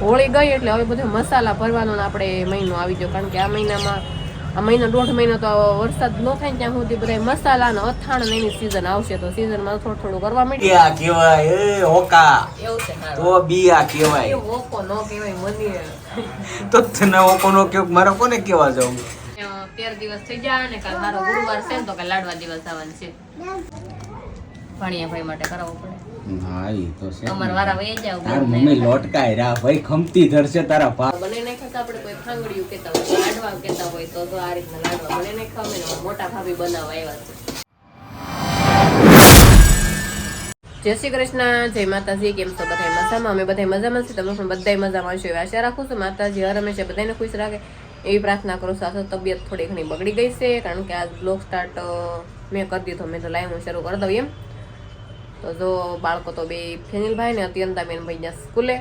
હોળી ગઈ એટલે હવે બધું મસાલા ભરવાનો આપણે મહિનો આવી ગયો, કારણ કે આ મહિનામાં આ મહિનો 1.5 મહિનો તો વરસાદ ન થાય ત્યાં સુધી બધા મસાલા ને અથાણ ને એની સીઝન આવશે, તો સીઝનમાં થોડું કરવા માંડી કેવાય એ હોકા એવું છે તો બિયા કેવાય ઓકો નો કહેવાય મને તો તને ઓકો નો કે મારે કોને કેવા જાવ 13 દિવસ થઈ જાય ને કાલ મારો ગુરુવાર છે ને તો કાલ લાડવા દિવસ આવવાનું છે, ભાણિયા ભાઈ માટે કરાવવું પડે. હા ઈ તો છે અમાર વારા વહી જાવ તાર મમ્મી લોટકાય રા ભાઈ ખમતી ધરશે તારા પા બને નહીં ખાતા આપણે કોઈ ખાંગડિયું કેતા હોય લાડવા કેતા હોય તો આ રીતના લાડવા બને નહીં ખાવે ને મોટા ભાભી બનાવવા આવ્યા છે. જય શ્રી કૃષ્ણ, જય માતાજી. કેમ છો બધા મજામાં? અમે બધા મજામાં છીએ, તમે પણ બધા મજામાં છો એવી આશા રાખું છું. માતાજી હર હંમેશા બધાને ખુશ રાખે એવી પ્રાર્થના કરું છું. આ તબિયત થોડી ઘણી બગડી ગઈ છે, કારણ કે આ બ્લોગ સ્ટાર્ટ મેં કરી દીધો, મેં તો લાઈવ હું શરૂ કરી દઉં એમ. તો જો બાળકો તો બે ફેનિલભાઈ ને અત્યંતાબેન ભાઈ ગયા સ્કૂલે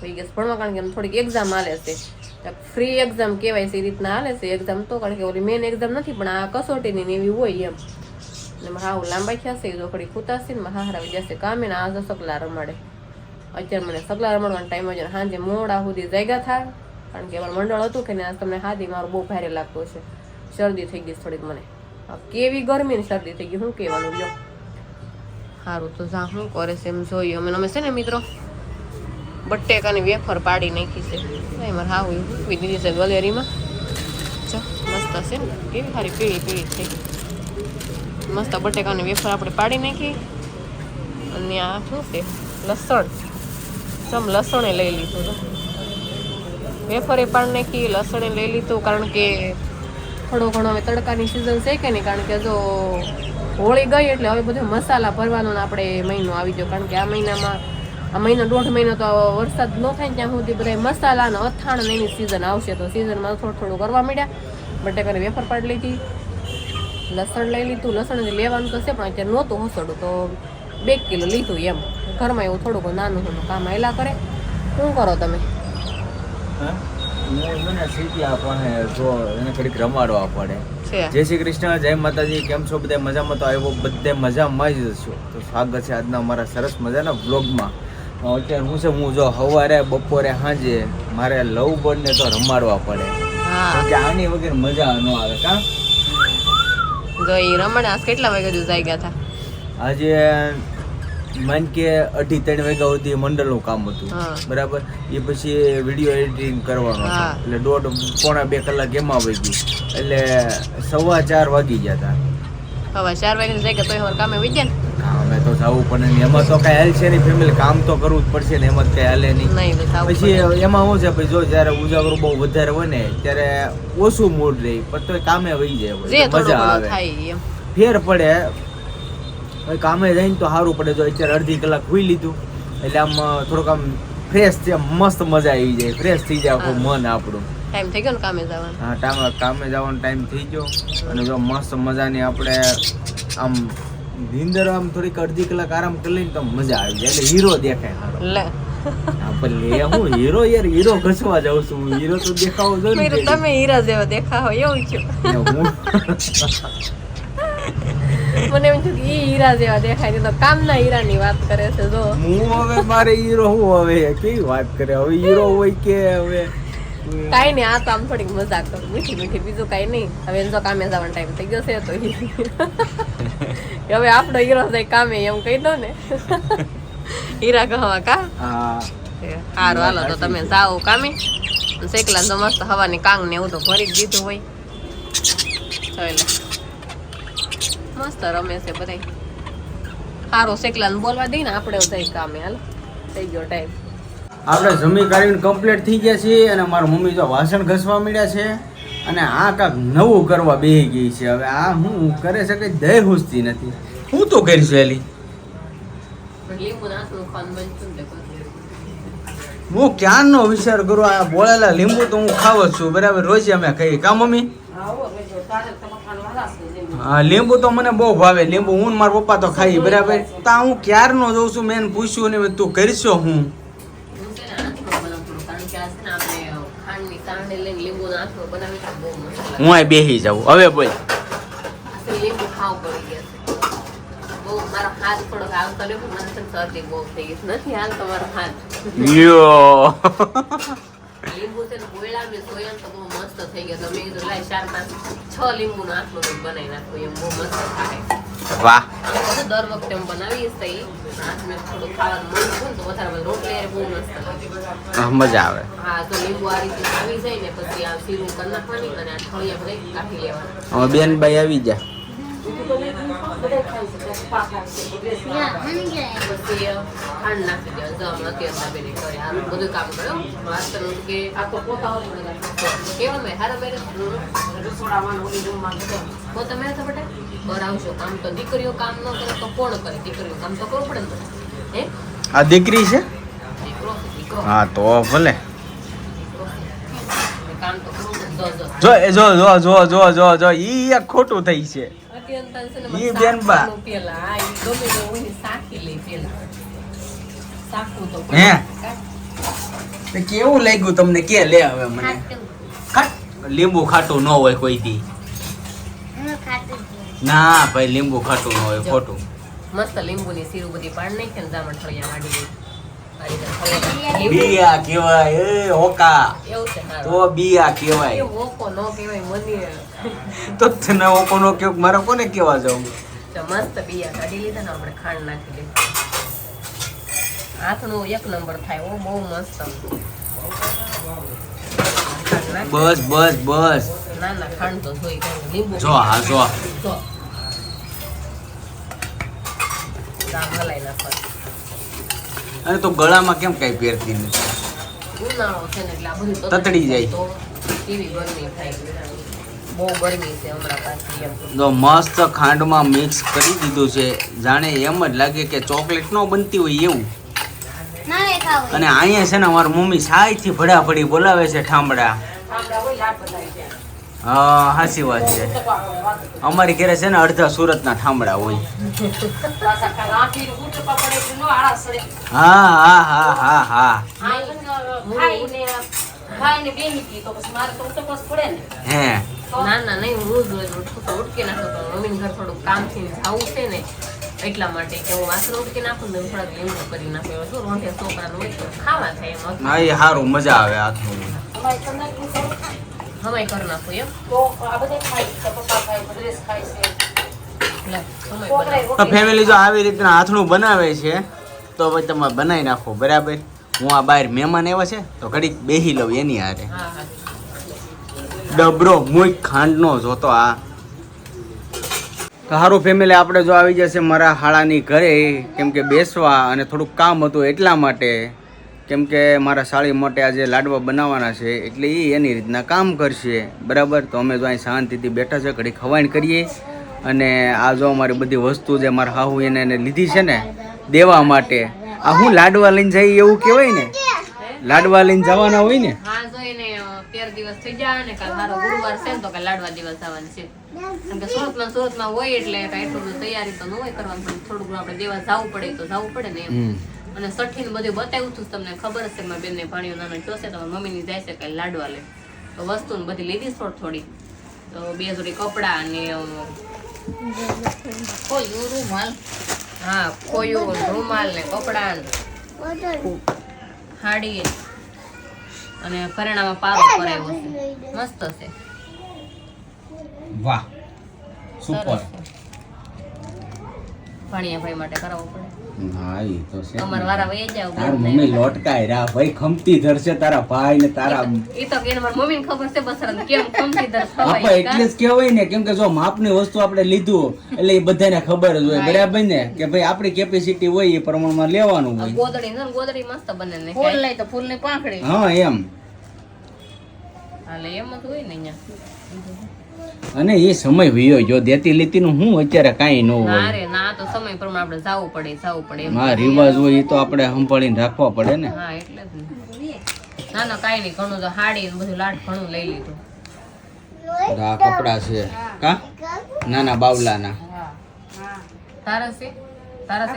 ભાઈ ગયા ભણવા, કારણ કે એમ થોડીક એક્ઝામ હાલે છે, ફ્રી એક્ઝામ કહેવાય છે એ રીતના હાલે છે એક્ઝામ, તો કારણ કે ઓલી મેન એક્ઝામ નથી પણ આ કસોટીની એવી હોય એમ. અને હા લાંબા થયા છે જો ઘડી ખૂતા છે ને હારા આવી જશે કામે ને આ જો સગલા રમાડે. અત્યારે મને સગલા રમાડવાનો ટાઈમ હોય સાંજે મોડા સુધી જાગ્યા થાય, કારણ કે અમારું મંડળ હતું કે ને આજ તમને હાથી મારું બહુ ભારે લાગતો છે, શરદી થઈ ગઈ થોડીક મને, કેવી ગરમી ને શરદી થઈ ગઈ, શું કહેવાનું લ્યો. સારું તો જા શું કરે છે એમ જોઈએ. અમે છે ને મિત્રો બટેકાની વેફર પાડી નાખી છે, મારે હા મૂકવી દીધી છે ગલેરીમાં. મસ્ત છે ને, કેવી સારી પીળી પીળી થઈ મસ્ત બટેકાની વેફર આપણે પાડી નાખી. અને આ શું છે લસણ, લસણે લઈ લીધું, વેફરે પાડી નાખી, લસણે લઈ લીધું, કારણ કે થોડો ઘણો હવે તડકાની સિઝન છે કે નહીં, કારણ કે જો હોળી ગઈ એટલે હવે બધું મસાલા ભરવાનો આપણે મહિનો આવી ગયો, કારણ કે આ મહિનામાં આ મહિનો 1.5 મહિનો તો વરસાદ ન થાય ત્યાં સુધી બધા મસાલા ને અથાણ ને એની સીઝન આવશે, તો સીઝનમાં થોડું કરવા માંડ્યા. બટેકાની વેફર પાડી લીધી, લસણ લઈ લીધું, લસણ લેવાનું તો છે પણ અત્યારે નહોતું હસડું તો 2 કિલો લીધું એમ. ઘરમાં એવું થોડુંક નાનું નાનું કામ આયલા કરે. શું કરો તમે? રમાડવા પડે. જય શ્રી કૃષ્ણ, જય માતાજી. કેમ છો બધા? મજામાં? તો આવ્યો બધે મજામાં જ છો. તો સ્વાગત છે આજના અમારા સરસ મજાના બ્લોગમાં. અત્યારે હું છે, હું જો સવારે બપોરે સાંજે મારે લવ બર્ડ ને તો રમાડવા પડે, કે આની વગર મજા ન આવે. કાં જો એ રમણ આજ કેટલા વાગ્યા સુધી જાગ્યા હતા? આજે માન કે 2:30 વાગ્યા સુધી મંડળનું કામ હતું, બરાબર. એ પછી વિડીયો એડિટિંગ કરવાનો એટલે 1.5-2 કલાક એમાં વહી ગઈ, એટલે 4:15 વાગી ગયા હતા. 4 વાગ્યા જાગ્યા તો અમારે કામે વહી ગયા ને. કામે તો જવું પડે ને, એમાં તો કઈ હાલ છે નહીં, ફેમિલી કામ તો કરવું જ પડશે ને, એમાં કઈ હાલે નહીં. પછી એમાં શું છે ભાઈ, જો જયારે ઉજાગરો બહુ વધારે હોય ને ત્યારે ઓછું મૂડ રહી, પણ તો કામે વહી જાય, મજા આવે, ફેર પડે. કામે જઈને તો સારું પડે. જો અત્યારે અડધી કલાક સુઈ લીધું એટલે આમ થોડુંક આમ ફ્રેશ છે, મસ્ત મજા આવી જાય, ફ્રેશ થઈ જાય આખું મન આપણું. ટાઈમ થઈ ગયો ને કામે જવાનો? હા, કામે જવાનો ટાઈમ થઈ ગયો. અને જો મસ્ત મજાની આપણે આમ નીંદર આમ થોડીક અડધી કલાક આરામ કરી લઈને તો મજા આવી જાય, એટલે હીરો દેખાય સારો. હું હીરો યાર, હીરો ઘસવા જાઉં છું, હીરો તો દેખાવો જોઈએ. તમે હીરા જેવા દેખાવો એવું છે. મને એમ થયું કે ઈ હીરા જેવા દેખાય, તો કામના હીરાની વાત કરે છે. જો હું હવે મારે હીરો હું હવે કેવી વાત કરે, હવે હીરો હોય કે હવે કાઈ નહીં, આ તો આમ થોડીક મજાક કરું, મીઠી મીઠી, બીજું કાઈ નહીં. હવે જો કામે જવાનો ટાઈમ થઈ ગયો છે તો હવે આપણો હીરો જાય કામે એમ કહી દો ને. હીરા કહવા કા? સારું હાલો તો તમે જાઓ કામે. શેકલા તો મસ્ત હવાની કાંગ ને એવું તો ભરી જ દીધું હોય. ચાલો મસ્ત રમે છે બધા. સારું શેકલા ને બોલવા દઈ ને આપણે જઈ કામે. હાલો થઈ ગયો ટાઈમ. આપણે જમી કાઢીને કમ્પ્લીટ થઈ ગયા છીએ, અને મારા મમ્મી જો વાસણ ઘસવા મળ્યા છે, અને આ કાંક નવું કરવા બેસી ગઈ છે. હવે આ હું કરે છે કે દય હુસતી નથી. હું તો કરીશું એલી, હું ક્યારનો વિચાર કરું આ બોલેલા લીંબુ તો હું ખાવ જ છું, બરાબર. રોજ અમે ખાઈએ. કા મમ્મી? હા, લીંબુ તો મને બહુ ભાવે. લીંબુ હું ને મારા પપ્પા તો ખાઈ, બરાબર. તા હું ક્યારનો જોઉં છું, મેં પૂછ્યું ને તું કરશો હું? હું આ બેસી જાઉં. હવે બોલ. લીંબુ ખાવ પડી ગયા છે, બહુ મારો હાથ થોડોક આવતો ને મને છે ને શરદી બહુ થઈ ગઈ નથી હાલ તમારો હાથ યો લીંબુ છે ને ગોળા મેં સોયા તો બહુ મસ્ત થઈ ગયો તો મેં કીધું લાય 4-5-6 લીંબુ નો આટલો બનાવી નાખું એમ બહુ મસ્ત થાય વાહ દર વખતે હું બનાવીશ તો આજ મેં થોડું ખાવાનું મન થયું ને તો વધારે રોટલી બહુ મસ્ત લાગે મજા આવે હા તો લીંબુ આ રીતે આવી જાય ને પછી આ સીરું કરી નાખવાની અને આ ઠળિયા બધા કાઢી લેવાના હવે બેન ભાઈ આવી જા પછી ખાંડ નાખી દેવાનું અત્યારના બેને કરે આ બધું કામ કર્યો વાસ્તવ કે આખો પોતા કેવા મેં હારા બેરે રસોડામાં ઓલી રૂમમાં તો તમે તો બેટા કરાવશો કામ તો દીકરીઓ કામ ન કરે તો કોણ કરે દીકરીઓ કામ તો કરવું પડે ને હે આ દીકરી છે દીકરો હા તો ભલે કામ તો કરવું પડે જો જો જો જો જો જો જો ઈ એક ખોટું થઈ છે ઈ બેન બા પેલા આ ઈ ગમે તો ઓની સાખી લે પેલા સાખું તો હે તે કેવું લાગ્યું તમને કે લે હવે મને ખાટ લીંબુ ખાટું ન હોય કોઈ દી ના ભાઈ લીંબુ ખાટું ન હોય ખોટું મસ્ત લીંબુની સીરું બધી પાડ નાખી ને જામણ ઠળિયા કાઢી દઈ બિયા કહેવાય એ હોકા એવું છે તો બિયા કહેવાય એ ઓકો નો કહેવાય મને તો તને હોકો નો કે મારે કોને કેવા જાવ તો મસ્ત બિયા કાઢી લીધા ને આપણે ખાંડ નાખી દીધી હાથનું એક નંબર થાય ઓ બહુ મસ્ત બસ બસ બસ ના ના ખાંડ તો જોઈ કાંઈ લીંબુ જો હા જો ગામ હલાઈ નાખવાનું અને તો ગળામાં કેમ કઈ પહેરતી નથી ઉનાળો છે ને એટલે આ બધું તતડી જાય. તો કેવી ગરમી થાય બહુ ગરમી છે હમણાં પાછી એમ તો મસ્ત ખાંડમાં મિક્સ કરી દીધું છે જાણે એમ જ લાગે કે ચોકલેટ નો બનતી હોય એવું અને અહીંયા છે ને અમારી મમ્મી સાયથી ભડાભડી બોલાવે છે ઠામડા હા સાચી વાત છે અમારી ઘરે છે ને અડધા સુરતના ઠામડા હોય હા હા હા હા હા હે ના ના નહીં હું જ ઉઠકી નાખું તો મમ્મીને ઘર થોડું કામથી જવું છે ને એટલા માટે કે હું વાસણ ઉઠકી નાખું ને થોડાક લીંબુ કરી નાખું શું રોંઢે છોકરાનું હોય તો ખાવા થાય એમ હા એ સારું મજા આવે હાથનું હમાઈ કરી નાખું એમ તો આ બધે ખાય છે પપ્પા ખાય ડ્રેસ ખાય છે ફેમિલી જો આવી રીતના હાથનું બનાવે છે તો પછી તમે બનાવી નાખો બરાબર હું આ બહાર મહેમાન આવ્યા છે તો ઘડીક બેહી લઉં એની હારે હા હા ડબરો મુઈ ખાંડનો જોતો આ સારું ફેમિલી આપણે જો આવી જશે મારા હાળાની ઘરે કેમ કે બેસવા અને થોડુંક કામ હતું એટલા માટે કેમ કે મારા સાળી માટે આજે લાડવા બનાવવાના છે એટલે એ એની રીતના કામ કરશે બરાબર તો અમે જો અહીં શાંતિથી બેઠા છે ઘડી ખવાણ કરીએ અને આ જો અમારી બધી વસ્તુ જે મારા હાહુ એને લીધી છે ને દેવા માટે આ હું લાડવા લઈને જઈ એવું કહેવાય ને લાડવા લઈને જવાના હોય ને હા જોઈને 13 દિવસ થઈ જાય ને કાલ મારો ગુરુવાર છે ને તો કાલ લાડવા દિવસ આવવાનું છે કેમ કે સુરતમાં હોય એટલે કાંઈ એટલું બધું તૈયારી તો ન હોય કરવાનું પણ થોડુંક આપણે દેવા જવું પડે તો જવું પડે ને એમ અને સઠ્ઠીને બધું બતાવ્યું હતું તમને ખબર હશે મારી બેનને ભાણિયો નાનો જોશે તો મમ્મીની જાય છે કાંઈ લાડવા લે તો વસ્તુ બધી લીધી થોડી તો 2 જોડી કપડાં અને ખોયું રૂમાલ હા ખોયું રૂમાલ ને કપડાં હાડી અને ફરેણામાં પારો કરાવ્યો છે મસ્ત છે વાહ સુપર ભાણિયા ભાઈ માટે કરાવવું પડે હા ઈ તો છે અમાર વારા વહી જાવ તાર મમ્મી લોટકાય રા ભાઈ ખમતી ધરશે તારા ભાઈ ને તારા ઈ તો કે મારી મમ્મીને ખબર છે બસરા કેમ ખમતી ધર આપા ખવાય એટલે જ કહેવાય ને કેમ કે જો માપની વસ્તુ આપણે લીધું એટલે એ બધાને ખબર જ હોય બરાબર ને કે ભાઈ આપણી કેપેસિટી હોય એ પ્રમાણમાં લેવાનું હોય ગોદડી મસ્ત બને ને ફૂલ લઈ તો ફૂલ ની પાંખડી હા એમ હાલે એમ જ હોય ને અહીંયા અને એ સમય વિયો જો દેતી લેતી નું હું અત્યારે કાંઈ ન હોય ના રે ના તો સમય પ્રમાણે આપણે જવું પડે હા રિવાજ હોય એ તો આપણે સંભાળીને રાખવા પડે ને હા એટલે જ ને ના ના કાંઈ નહીં ઘણું તો હાડી ને બધું લાડ ઘણું લઈ લીધું આ કપડા છે કા નાના બાવલાના તારા છે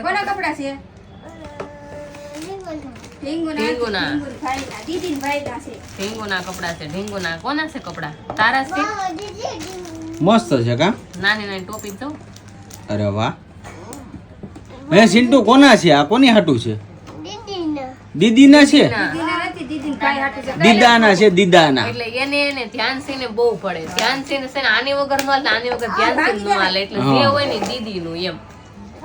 કોના કપડા છે ઢીંગુના કપડા છે ઢીંગુના કોના છે કપડા તારા છે મસ્ત છે કા નાની નાની ટોપી દઉં અરે વાહ હે સિન્ટુ કોના છે આ? કોની હાટું છે? દીદીના છે, દીદાના છે, દીદાના. એટલે એને ધ્યાન છે ને બહુ પડે. ધ્યાન છે ને આની વગર નો હાલે, આની વગર ધ્યાન છે નો હાલે. એટલે જે હોય ને દીદી નું એમ.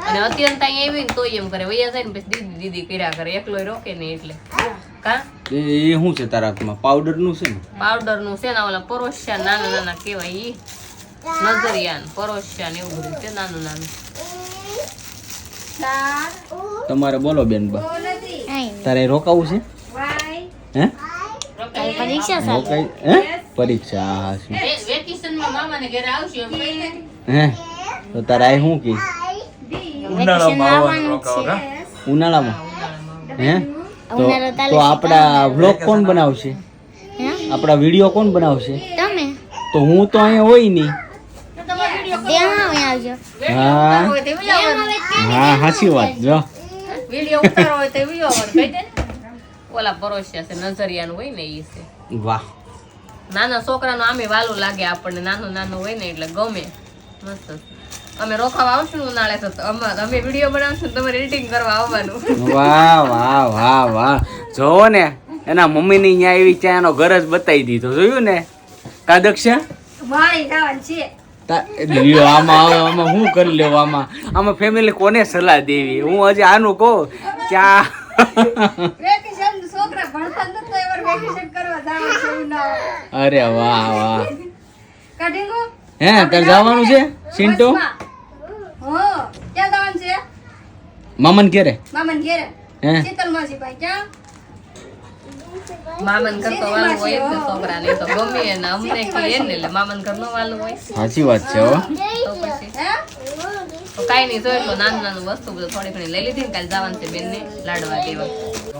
અને અત્યંત અહીંયા આવી ને તો એમ કરે, વૈયા જાય ને પછી દીદી દીદી કર્યા કરે, એકલો રોકે ને એટલે. કા એ શું છે તારા હાથમાં? પાવડર નું છે ને? પાવડર નું છે ને, ઓલા પરોશિયા નાના નાના કેવાય ઈ નજરિયાન પરોશિયા ને એવું બધું છે નાનું નાનું. તમારે બોલો બેન બા, તારે રોકાવું છે? હે રોકાઈ? હે પરીક્ષા? હા શું વેકેશન માં મામા ને ઘરે આવશું એમ કહીને. હે તો તારે આ શું કી? ઉનાળામાં? હે તો આપડા વ્લોગ કોણ બનાવશે? આપડા વિડીયો કોણ બનાવશે? તો હું તો અહીંયા હોય નહીં. હા હા સાચી વાત. જો વિડિયો ઉતારો હોય તો વિડિયો વર કહી દે ને. ઓલા પરોશિયા છે નજરિયાનું હોય ને ઈ છે. વાહ, નાના છોકરાનો આમે વાલું લાગે આપણને, નાનું નાનું હોય ને એટલે ગમે. મસ્ત. અમે રોકાવા આવશું ને ઉનાળે તો અમે વિડીયો બનાવશું, તમારે એડિટિંગ કરવા આવવાનું. વાહ વાહ વાહ વાહ. જોવો ને એના મમ્મી ની ન્યા એવી ચા એનો ઘર જ બતાવી દીધો. જોયું ને કા દક્ષા? આમાં શું કરી લેવું? આમાં ફેમિલી કોને સલાહ દેવી? હું હજી આનું કહું ક્યાં અરે વાહ વાહ. હે તારે જવાનું છે સિન્ટુ? મામન ઘેરે? હે મામન કરતો વાલું હોય એટલે છોકરાને તો ગમે ને અમને કે એને એટલે મામન ઘરનો વાલું હોય. સાચી વાત છે હો. તો પછી તો કાઈ નહીં, તો એટલું નાનું નાનું વસ્તુ બધું થોડી ઘણી લઈ લીધી ને કાલે જવાનું છે બેનને લાડવા દેવા.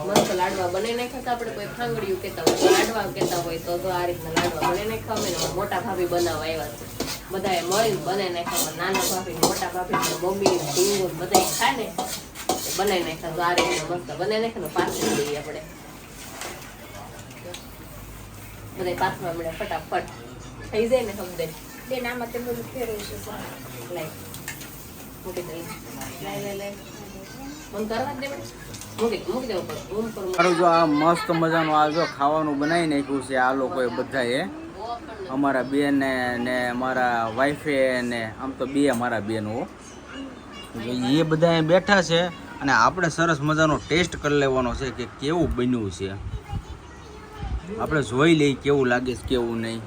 મસ્ત લાડવા બનાવી નાખ્યા. આપણે કોઈ ખાંગડિયું કેતા હોય, લાડવા કેતા હોય તો આ રીતના લાડવા બનાવી નાખ્યા. અમે મોટા ભાભી બનાવવા આવ્યા છે, બધાએ મળીને બનાવી નાખ્યા. નાના ભાભી મોટા ભાભી મમ્મી ઢીંગો બધા ખાય ને બનાવી નાખ્યા. તો આ રીતના મસ્ત બનાવી નાખ્યા. પાછળ દઈએ આપણે બધા પાથવા મળે ફટાફટ થઈ જાય ને સમજે. બેન આમાં તે બધું ફેરવું છે. લાઈ મૂકી દે, લાઈ મન કરવા દે, મૂકી દે ઉપર ઉપર. મારું જો આ મસ્ત મજાનું આ જો ખાવાનું બનાવી નાખ્યું છે આ લોકોએ બધાએ. અમારા બેન ને મારા વાઈફે ને આમ તો બે મારા બેનો એ બધા બેઠા છે અને આપણે સરસ મજાનો ટેસ્ટ કરી લેવાનો છે કે કેવું બન્યું છે. આપણે જોઈ લઈએ કેવું લાગે છે કેવું નહીં.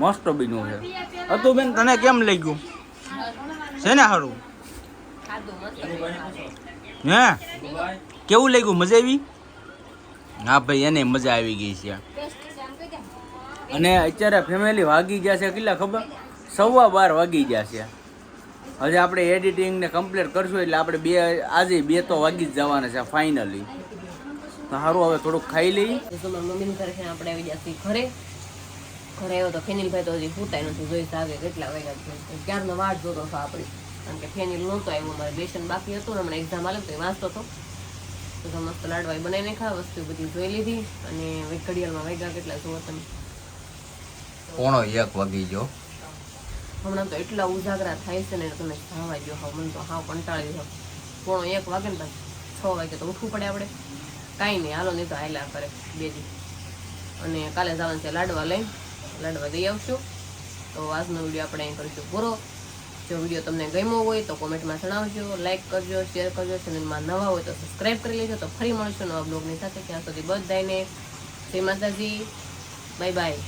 મસ્ત બન્યું છે. હતું બેન તને કેમ લાગ્યું છે ને? સારું હે? કેવું લાગ્યું? મજા આવી? હા ભાઈ એને મજા આવી ગઈ છે. અને અત્યારે ફેમિલી વાગી ગયા છે કેટલા ખબર? 12:15 વાગી ગયા છે. હજી આપણે એડિટિંગ ને કમ્પ્લીટ કરશું એટલે આપણે આજે 2 તો વાગી જ જવાના છે ફાઇનલી. તો સારું હવે થોડુંક ખાઈ લઈ. મમ્મીને ઘરે છે આપણે આવી ગયા ઘરે. ઘરે આવ્યો તો ફેનિલભાઈ તો હજી પૂતાય નથી. જોઈ સાગે કેટલા વાગ્યા છે, ક્યારનો વાટ જોતો હતો આપણી. કારણ કે ફેનિલ નહોતો આવ્યો, મારે લેશન બાકી હતું ને હમણાં એક્ઝામ આલે તો એ વાંચતો હતો. તો મસ્ત લાડવા બનાવી નાખ્યા, વસ્તુ બધી જોઈ લીધી. અને ઘડિયાળમાં વાગ્યા કેટલા જુઓ તમે? 1:15 વાગી ગયો. હમણાં તો એટલા ઉજાગરા થાય છે ને તમે ખાવા ગયો હાવ. મને તો હાવ કંટાળી ગયો. 1:15 વાગે ને 6 વાગે તો ઉઠવું પડે આપણે. કાંઈ નહીં, હાલો નહીં તો હાલ્યા કરે 2 દી. અને કાલે જવાનું છે લાડવા લઈને, લાડવા દઈ આવશું. તો આજનો વિડીયો આપણે અહીં કરીશું પૂરો. જો વિડીયો તમને ગમ્યો હોય તો કોમેન્ટમાં જણાવજો, લાઈક કરજો, શેર કરજો. ચેનલમાં નવા હોય તો સબસ્ક્રાઈબ કરી લેજો. તો ફરી મળશું નવા બ્લોગની સાથે. ત્યાં સુધી બધાને જય માતાજી, બાય બાય.